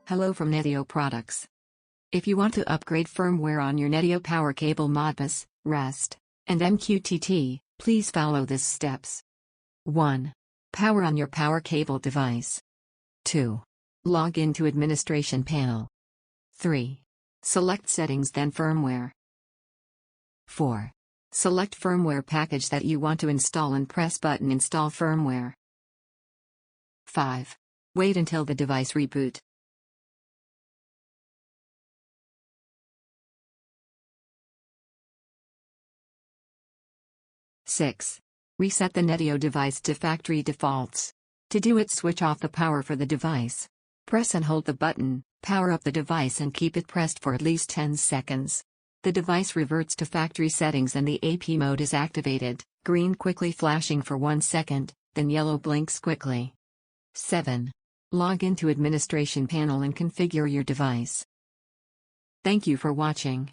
Hello from NETIO Products. If you want to upgrade firmware on your NETIO PowerCable Modbus, REST, and MQTT, please follow these steps. 1. Power on your PowerCable device. 2. Log into Administration Panel. 3. Select Settings then Firmware. 4. Select firmware package that you want to install and press button Install Firmware. 5. Wait until the device reboot. 6. Reset the NETIO device to factory defaults. To do it, switch off the power for the device. Press and hold the button, power up the device and keep it pressed for at least 10 seconds. The device reverts to factory settings and the AP mode is activated, green quickly flashing for 1 second, then yellow blinks quickly. 7. Log into Administration Panel and configure your device. Thank you for watching.